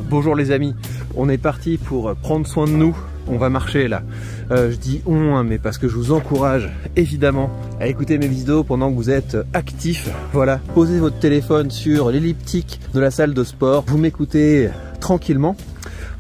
Bonjour les amis, on est parti pour prendre soin de nous. On va marcher là. Je dis on, hein, mais parce que je vous encourage évidemment à écouter mes vidéos pendant que vous êtes actifs. Voilà, posez votre téléphone sur l'elliptique de la salle de sport, vous m'écoutez tranquillement.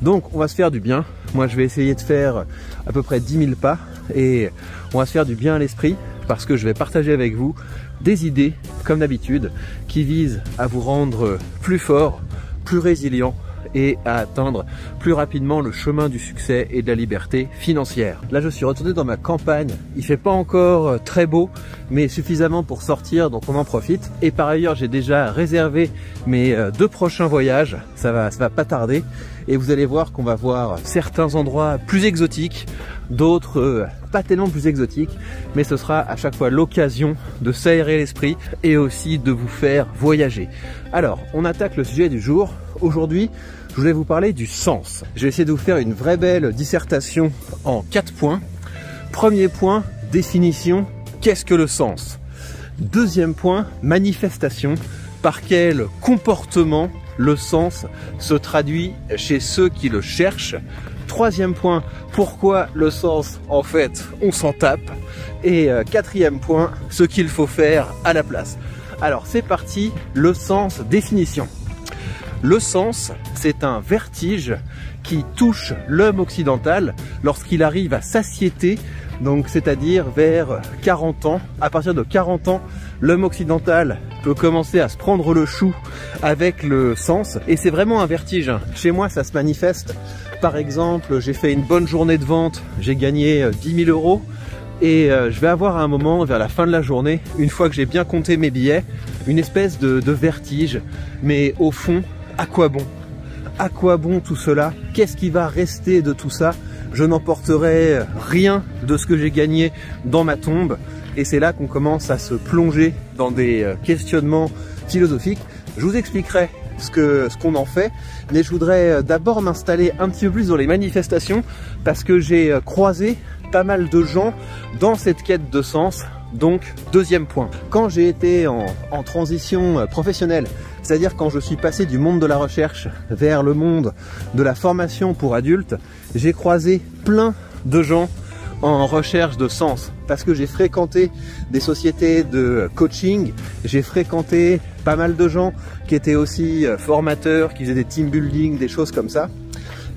Donc on va se faire du bien. Moi je vais essayer de faire à peu près 10 000 pas et on va se faire du bien à l'esprit parce que je vais partager avec vous des idées, comme d'habitude, qui visent à vous rendre plus fort, plus résilient et à atteindre plus rapidement le chemin du succès et de la liberté financière. Là je suis retourné dans ma campagne, il fait pas encore très beau mais suffisamment pour sortir, donc on en profite. Et par ailleurs j'ai déjà réservé mes 2 prochains voyages, ça va pas tarder et vous allez voir qu'on va voir certains endroits plus exotiques, d'autres pas tellement plus exotiques, mais ce sera à chaque fois l'occasion de s'aérer l'esprit et aussi de vous faire voyager. Alors on attaque le sujet du jour. Aujourd'hui je voulais vous parler du sens. Je vais essayer de vous faire une vraie belle dissertation en 4 points. Premier point, définition, qu'est-ce que le sens? Deuxième point, manifestation, par quel comportement le sens se traduit chez ceux qui le cherchent. Troisième point, pourquoi le sens, en fait, on s'en tape. Et quatrième point, ce qu'il faut faire à la place. Alors c'est parti, le sens, définition. Le sens, c'est un vertige qui touche l'homme occidental lorsqu'il arrive à satiété, donc c'est-à-dire vers 40 ans. À partir de 40 ans, l'homme occidental peut commencer à se prendre le chou avec le sens et c'est vraiment un vertige. Chez moi, ça se manifeste. Par exemple, j'ai fait une bonne journée de vente, j'ai gagné 10 000 euros et je vais avoir à un moment, vers la fin de la journée, une fois que j'ai bien compté mes billets, une espèce de vertige. Mais au fond, à quoi bon? À quoi bon tout cela? Qu'est-ce qui va rester de tout ça? Je n'emporterai rien de ce que j'ai gagné dans ma tombe. Et c'est là qu'on commence à se plonger dans des questionnements philosophiques. Je vous expliquerai ce qu'on en fait, mais je voudrais d'abord m'installer un petit peu plus dans les manifestations parce que j'ai croisé pas mal de gens dans cette quête de sens. Donc deuxième point, quand j'ai été en transition professionnelle, c'est-à-dire quand je suis passé du monde de la recherche vers le monde de la formation pour adultes, j'ai croisé plein de gens en recherche de sens parce que j'ai fréquenté des sociétés de coaching, j'ai fréquenté pas mal de gens qui étaient aussi formateurs, qui faisaient des team building, des choses comme ça.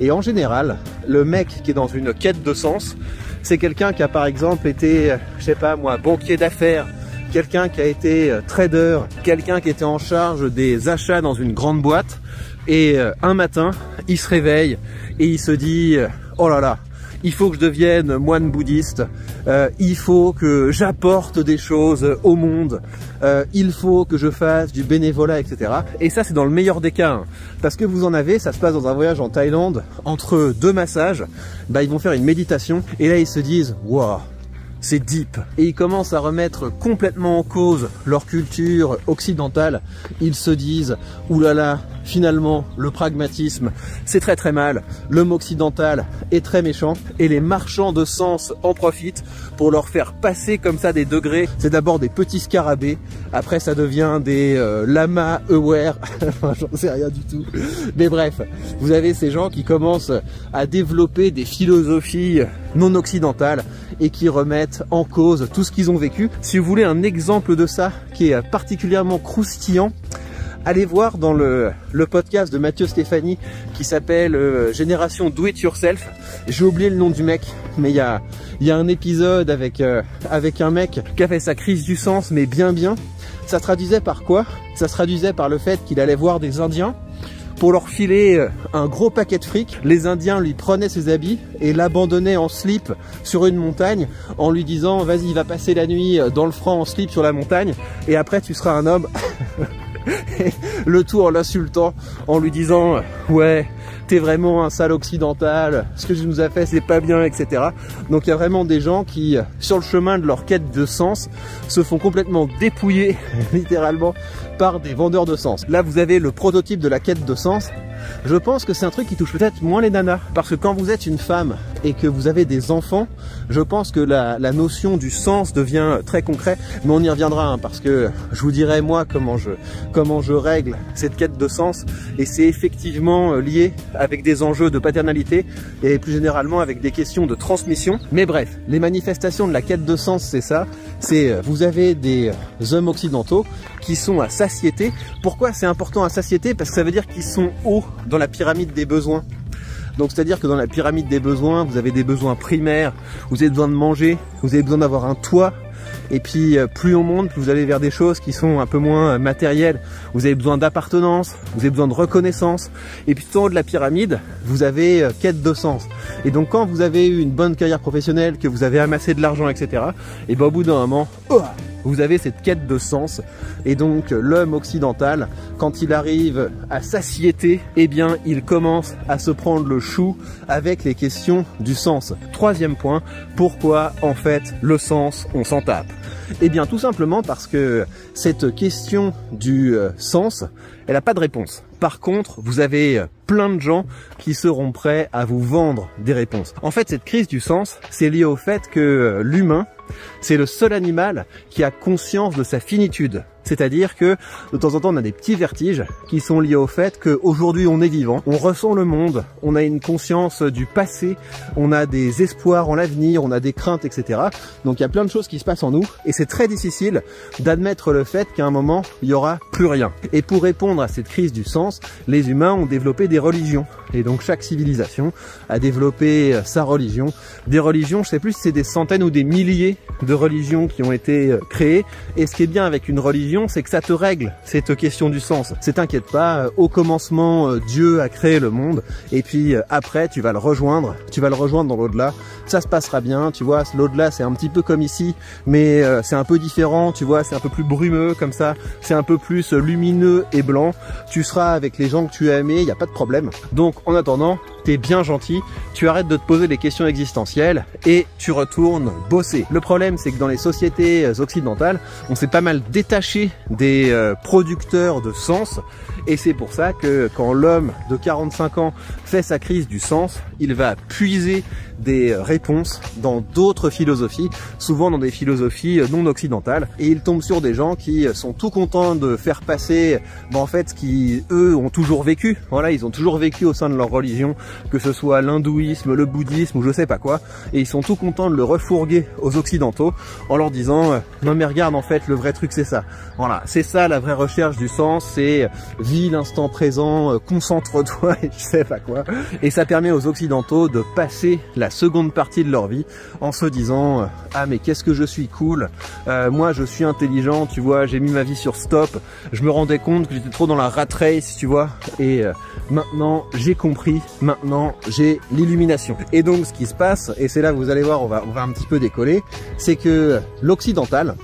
Et en général, le mec qui est dans une quête de sens, c'est quelqu'un qui a par exemple été, je sais pas moi, banquier d'affaires, quelqu'un qui a été trader, quelqu'un qui était en charge des achats dans une grande boîte et un matin, il se réveille et il se dit « Oh là là, il faut que je devienne moine bouddhiste, il faut que j'apporte des choses au monde, il faut que je fasse du bénévolat, etc. » Et ça, c'est dans le meilleur des cas, hein, parce que vous en avez, ça se passe dans un voyage en Thaïlande, entre 2 massages, bah, ils vont faire une méditation, et là ils se disent « Waouh, c'est deep !» Et ils commencent à remettre complètement en cause leur culture occidentale. Ils se disent « Ouh là là, finalement, le pragmatisme, c'est très très mal. L'homme occidental est très méchant. » Et les marchands de sens en profitent pour leur faire passer comme ça des degrés. C'est d'abord des petits scarabées. Après, ça devient des lamas aware. Enfin, j'en sais rien du tout. Mais bref, vous avez ces gens qui commencent à développer des philosophies non occidentales et qui remettent en cause tout ce qu'ils ont vécu. Si vous voulez un exemple de ça qui est particulièrement croustillant, allez voir dans le podcast de Mathieu Stéphanie qui s'appelle Génération Do It Yourself. J'ai oublié le nom du mec, mais il y a un épisode avec un mec qui a fait sa crise du sens, mais bien. Ça se traduisait par quoi? Ça se traduisait par le fait qu'il allait voir des Indiens pour leur filer un gros paquet de fric. Les Indiens lui prenaient ses habits et l'abandonnaient en slip sur une montagne en lui disant « Vas-y, va passer la nuit dans le franc en slip sur la montagne et après tu seras un homme. » Le tout en l'insultant, en lui disant « Ouais, t'es vraiment un sale occidental, ce que tu nous as fait c'est pas bien, etc. » Donc il y a vraiment des gens qui, sur le chemin de leur quête de sens, se font complètement dépouiller, littéralement, par des vendeurs de sens. Là vous avez le prototype de la quête de sens. Je pense que c'est un truc qui touche peut-être moins les nanas, parce que quand vous êtes une femme et que vous avez des enfants, je pense que la notion du sens devient très concret, mais on y reviendra hein, parce que je vous dirai moi comment je règle cette quête de sens, et c'est effectivement lié avec des enjeux de paternalité et plus généralement avec des questions de transmission. Mais bref, les manifestations de la quête de sens, c'est ça, c'est vous avez des hommes occidentaux qui sont à satiété. Pourquoi c'est important à satiété? Parce que ça veut dire qu'ils sont hauts dans la pyramide des besoins. Donc c'est-à-dire que dans la pyramide des besoins, vous avez des besoins primaires, vous avez besoin de manger, vous avez besoin d'avoir un toit, et puis plus on monte, plus vous allez vers des choses qui sont un peu moins matérielles. Vous avez besoin d'appartenance, vous avez besoin de reconnaissance, et puis tout en haut de la pyramide, vous avez quête de sens. Et donc quand vous avez eu une bonne carrière professionnelle, que vous avez amassé de l'argent, etc., et ben au bout d'un moment, vous avez cette quête de sens. Et donc l'homme occidental, quand il arrive à satiété, eh bien il commence à se prendre le chou avec les questions du sens. Troisième point, pourquoi en fait le sens on s'en tape? Eh bien tout simplement parce que cette question du sens, elle n'a pas de réponse. Par contre, vous avez plein de gens qui seront prêts à vous vendre des réponses. En fait, cette crise du sens, c'est lié au fait que l'humain, c'est le seul animal qui a conscience de sa finitude. C'est-à-dire que de temps en temps on a des petits vertiges qui sont liés au fait qu'aujourd'hui on est vivant, on ressent le monde, on a une conscience du passé, on a des espoirs en l'avenir, on a des craintes, etc. Donc il y a plein de choses qui se passent en nous et c'est très difficile d'admettre le fait qu'à un moment il n'y aura plus rien. Et pour répondre à cette crise du sens, les humains ont développé des religions. Et donc chaque civilisation a développé sa religion. Des religions, je sais plus si c'est des centaines ou des milliers de religions qui ont été créées. Et ce qui est bien avec une religion, c'est que ça te règle cette question du sens. C'est t'inquiète pas, au commencement, Dieu a créé le monde. Et puis après, tu vas le rejoindre dans l'au-delà. Ça se passera bien, tu vois, l'au-delà c'est un petit peu comme ici, mais c'est un peu différent, tu vois, c'est un peu plus brumeux comme ça, c'est un peu plus lumineux et blanc. Tu seras avec les gens que tu as aimés, il n'y a pas de problème. Donc en attendant, t'es bien gentil, tu arrêtes de te poser des questions existentielles et tu retournes bosser. Le problème c'est que dans les sociétés occidentales, on s'est pas mal détaché des producteurs de sens, et c'est pour ça que quand l'homme de 45 ans fait sa crise du sens, il va puiser des réponses dans d'autres philosophies, souvent dans des philosophies non occidentales, et il tombe sur des gens qui sont tout contents de faire passer en fait ce qui eux ont toujours vécu. Voilà, ils ont toujours vécu au sein de leur religion, que ce soit l'hindouisme, le bouddhisme ou je sais pas quoi, et ils sont tout contents de le refourguer aux occidentaux en leur disant non mais regarde, en fait le vrai truc c'est ça. Voilà, c'est ça la vraie recherche du sens, c'est vis l'instant présent, concentre-toi et je sais pas quoi. Et ça permet aux occidentaux de passer la seconde partie de leur vie en se disant ah mais qu'est-ce que je suis cool, moi je suis intelligent, tu vois, j'ai mis ma vie sur stop, je me rendais compte que j'étais trop dans la rat race, tu vois, et maintenant j'ai compris, maintenant j'ai l'illumination. Et donc ce qui se passe, et c'est là vous allez voir, on va un petit peu décoller, c'est que l'occidental,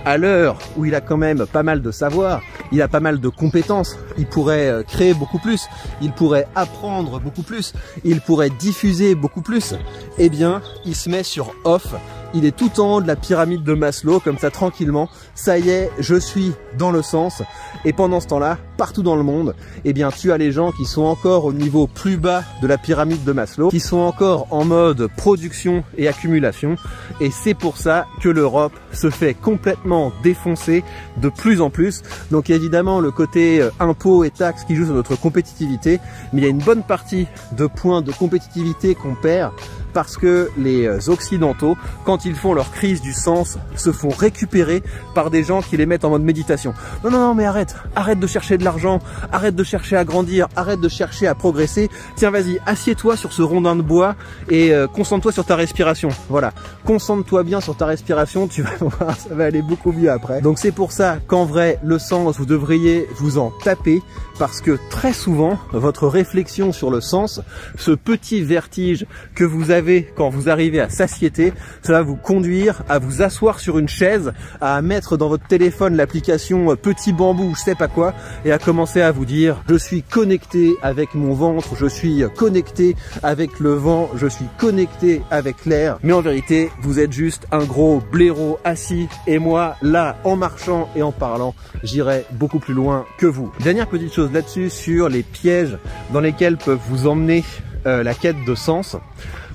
à l'heure où il a quand même pas mal de savoir, il a pas mal de compétences, il pourrait créer beaucoup plus, il pourrait apprendre beaucoup plus, il pourrait diffuser beaucoup plus, eh bien il se met sur off. Il est tout en haut de la pyramide de Maslow, comme ça tranquillement, ça y est, je suis dans le sens. Et pendant ce temps-là, partout dans le monde, eh bien tu as les gens qui sont encore au niveau plus bas de la pyramide de Maslow, qui sont encore en mode production et accumulation. Et c'est pour ça que l'Europe se fait complètement défoncer de plus en plus. Donc évidemment le côté impôts et taxes qui joue sur notre compétitivité, mais il y a une bonne partie de points de compétitivité qu'on perd parce que les occidentaux, quand ils font leur crise du sens, se font récupérer par des gens qui les mettent en mode méditation. Non, non, non, mais arrête de chercher de l'argent, arrête de chercher à grandir, arrête de chercher à progresser. Tiens, vas-y, assieds-toi sur ce rondin de bois et concentre-toi sur ta respiration. Voilà, concentre-toi bien sur ta respiration, tu vas voir, ça va aller beaucoup mieux après. Donc c'est pour ça qu'en vrai, le sens, vous devriez vous en taper, parce que très souvent, votre réflexion sur le sens, ce petit vertige que vous avez quand vous arrivez à satiété, ça va vous conduire à vous asseoir sur une chaise, à mettre dans votre téléphone l'application Petit Bambou, je sais pas quoi, et à commencer à vous dire je suis connecté avec mon ventre, je suis connecté avec le vent, je suis connecté avec l'air. Mais en vérité, vous êtes juste un gros blaireau assis, et moi, là, en marchant et en parlant, j'irai beaucoup plus loin que vous. Dernière petite chose là-dessus, sur les pièges dans lesquels peuvent vous emmener la quête de sens.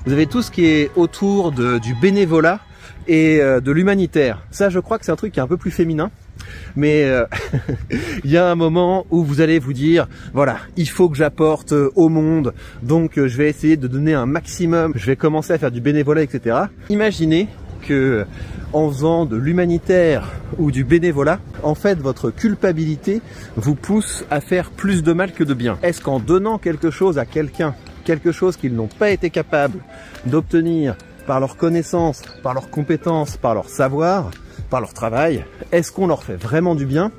Vous avez tout ce qui est autour du bénévolat et de l'humanitaire. Ça, je crois que c'est un truc qui est un peu plus féminin. Mais il y a un moment où vous allez vous dire, voilà, il faut que j'apporte au monde, donc je vais essayer de donner un maximum, je vais commencer à faire du bénévolat, etc. Imaginez que en faisant de l'humanitaire ou du bénévolat, en fait, votre culpabilité vous pousse à faire plus de mal que de bien. Est-ce qu'en donnant quelque chose à quelqu'un, quelque chose qu'ils n'ont pas été capables d'obtenir par leur connaissance, par leurs compétences, par leur savoir, par leur travail, est-ce qu'on leur fait vraiment du bien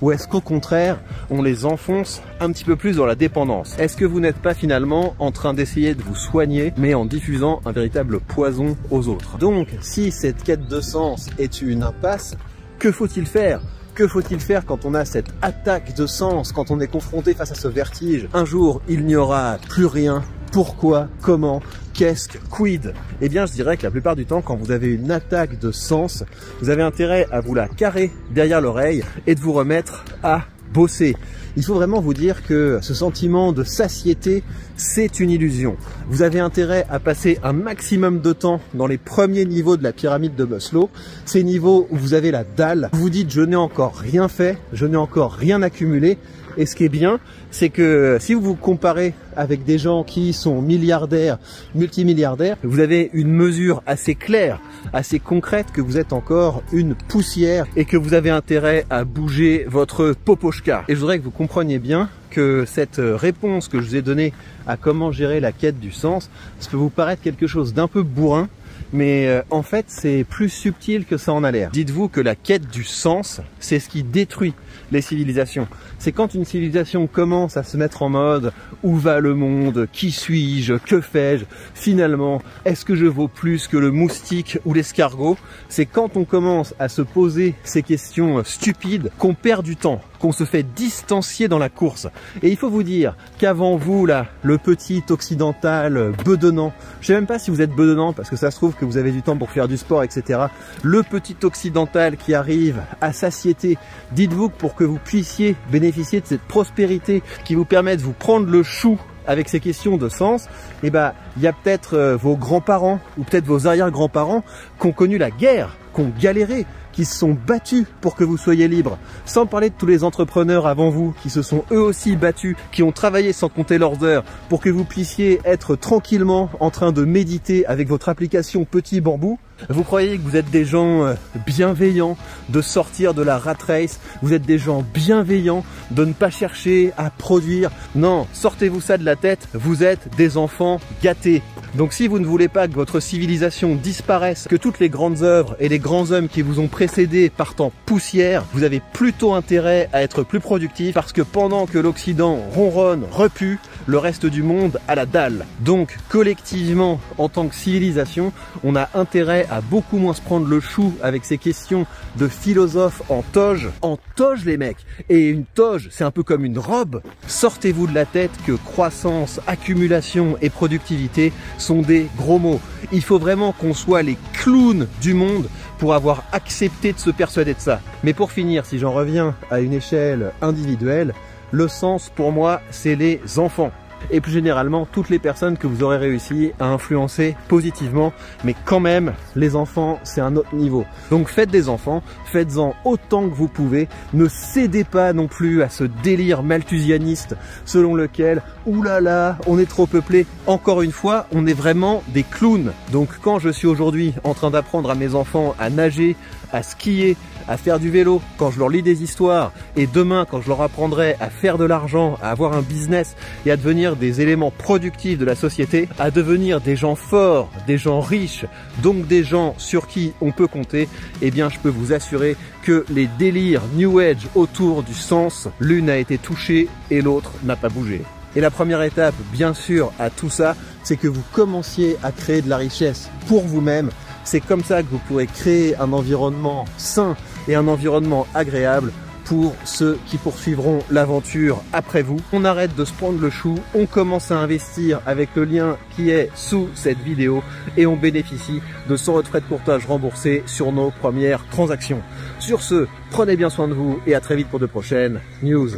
ou est-ce qu'au contraire on les enfonce un petit peu plus dans la dépendance? Est-ce que vous n'êtes pas finalement en train d'essayer de vous soigner mais en diffusant un véritable poison aux autres? Donc si cette quête de sens est une impasse, que faut-il faire? Que faut-il faire quand on a cette attaque de sens, quand on est confronté face à ce vertige? Un jour il n'y aura plus rien. Pourquoi? Comment? Qu'est-ce que? Quid? Eh bien, je dirais que la plupart du temps, quand vous avez une attaque de sens, vous avez intérêt à vous la carrer derrière l'oreille et de vous remettre à bosser. Il faut vraiment vous dire que ce sentiment de satiété, c'est une illusion. Vous avez intérêt à passer un maximum de temps dans les premiers niveaux de la pyramide de Maslow, ces niveaux où vous avez la dalle, vous vous dites je n'ai encore rien fait, je n'ai encore rien accumulé. Et ce qui est bien, c'est que si vous vous comparez avec des gens qui sont milliardaires, multimilliardaires, vous avez une mesure assez claire, assez concrète que vous êtes encore une poussière et que vous avez intérêt à bouger votre popochka. Et je voudrais que vous compreniez bien que cette réponse que je vous ai donnée à comment gérer la quête du sens, ça peut vous paraître quelque chose d'un peu bourrin, mais en fait c'est plus subtil que ça en a l'air. Dites-vous que la quête du sens, c'est ce qui détruit les civilisations. C'est quand une civilisation commence à se mettre en mode où va le monde, qui suis-je, que fais-je, finalement, est-ce que je vaux plus que le moustique ou l'escargot? C'est quand on commence à se poser ces questions stupides qu'on perd du temps, qu'on se fait distancier dans la course. Et il faut vous dire qu'avant vous, là, le petit occidental bedonnant, je sais même pas si vous êtes bedonnant parce que ça se trouve que vous avez du temps pour faire du sport, etc. Le petit occidental qui arrive à satiété, dites-vous que pour que vous puissiez bénéficier de cette prospérité qui vous permet de vous prendre le chou avec ces questions de sens, eh ben, il y a peut-être vos grands-parents ou peut-être vos arrière-grands-parents qui ont connu la guerre, qui ont galéré, qui se sont battus pour que vous soyez libres. Sans parler de tous les entrepreneurs avant vous qui se sont eux aussi battus, qui ont travaillé sans compter leurs heures pour que vous puissiez être tranquillement en train de méditer avec votre application Petit Bambou. Vous croyez que vous êtes des gens bienveillants de sortir de la rat race, vous êtes des gens bienveillants de ne pas chercher à produire. Non, sortez-vous ça de la tête, vous êtes des enfants gâtés. Donc si vous ne voulez pas que votre civilisation disparaisse, que toutes les grandes œuvres et les grands hommes qui vous ont précédés partent en poussière, vous avez plutôt intérêt à être plus productif parce que pendant que l'Occident ronronne, repue, le reste du monde a la dalle. Donc collectivement, en tant que civilisation, on a intérêt à beaucoup moins se prendre le chou avec ces questions de philosophes en toge. En toge les mecs. Et une toge, c'est un peu comme une robe. Sortez-vous de la tête que croissance, accumulation et productivité sont des gros mots. Il faut vraiment qu'on soit les clowns du monde pour avoir accepté de se persuader de ça. Mais pour finir, si j'en reviens à une échelle individuelle, le sens pour moi, c'est les enfants. Et plus généralement, toutes les personnes que vous aurez réussi à influencer positivement. Mais quand même, les enfants, c'est un autre niveau. Donc faites des enfants, faites-en autant que vous pouvez. Ne cédez pas non plus à ce délire malthusianiste selon lequel, oulala, on est trop peuplé. Encore une fois, on est vraiment des clowns. Donc quand je suis aujourd'hui en train d'apprendre à mes enfants à nager, à skier, à faire du vélo, quand je leur lis des histoires, et demain quand je leur apprendrai à faire de l'argent, à avoir un business et à devenir des éléments productifs de la société, à devenir des gens forts, des gens riches, donc des gens sur qui on peut compter, eh bien je peux vous assurer que les délires New Age autour du sens, l'une a été touchée et l'autre n'a pas bougé. Et la première étape, bien sûr, à tout ça, c'est que vous commenciez à créer de la richesse pour vous-même. C'est comme ça que vous pourrez créer un environnement sain et un environnement agréable pour ceux qui poursuivront l'aventure après vous. On arrête de se prendre le chou, on commence à investir avec le lien qui est sous cette vidéo et on bénéficie de 100 € de frais de courtage remboursés sur nos premières transactions. Sur ce, prenez bien soin de vous et à très vite pour de prochaines news.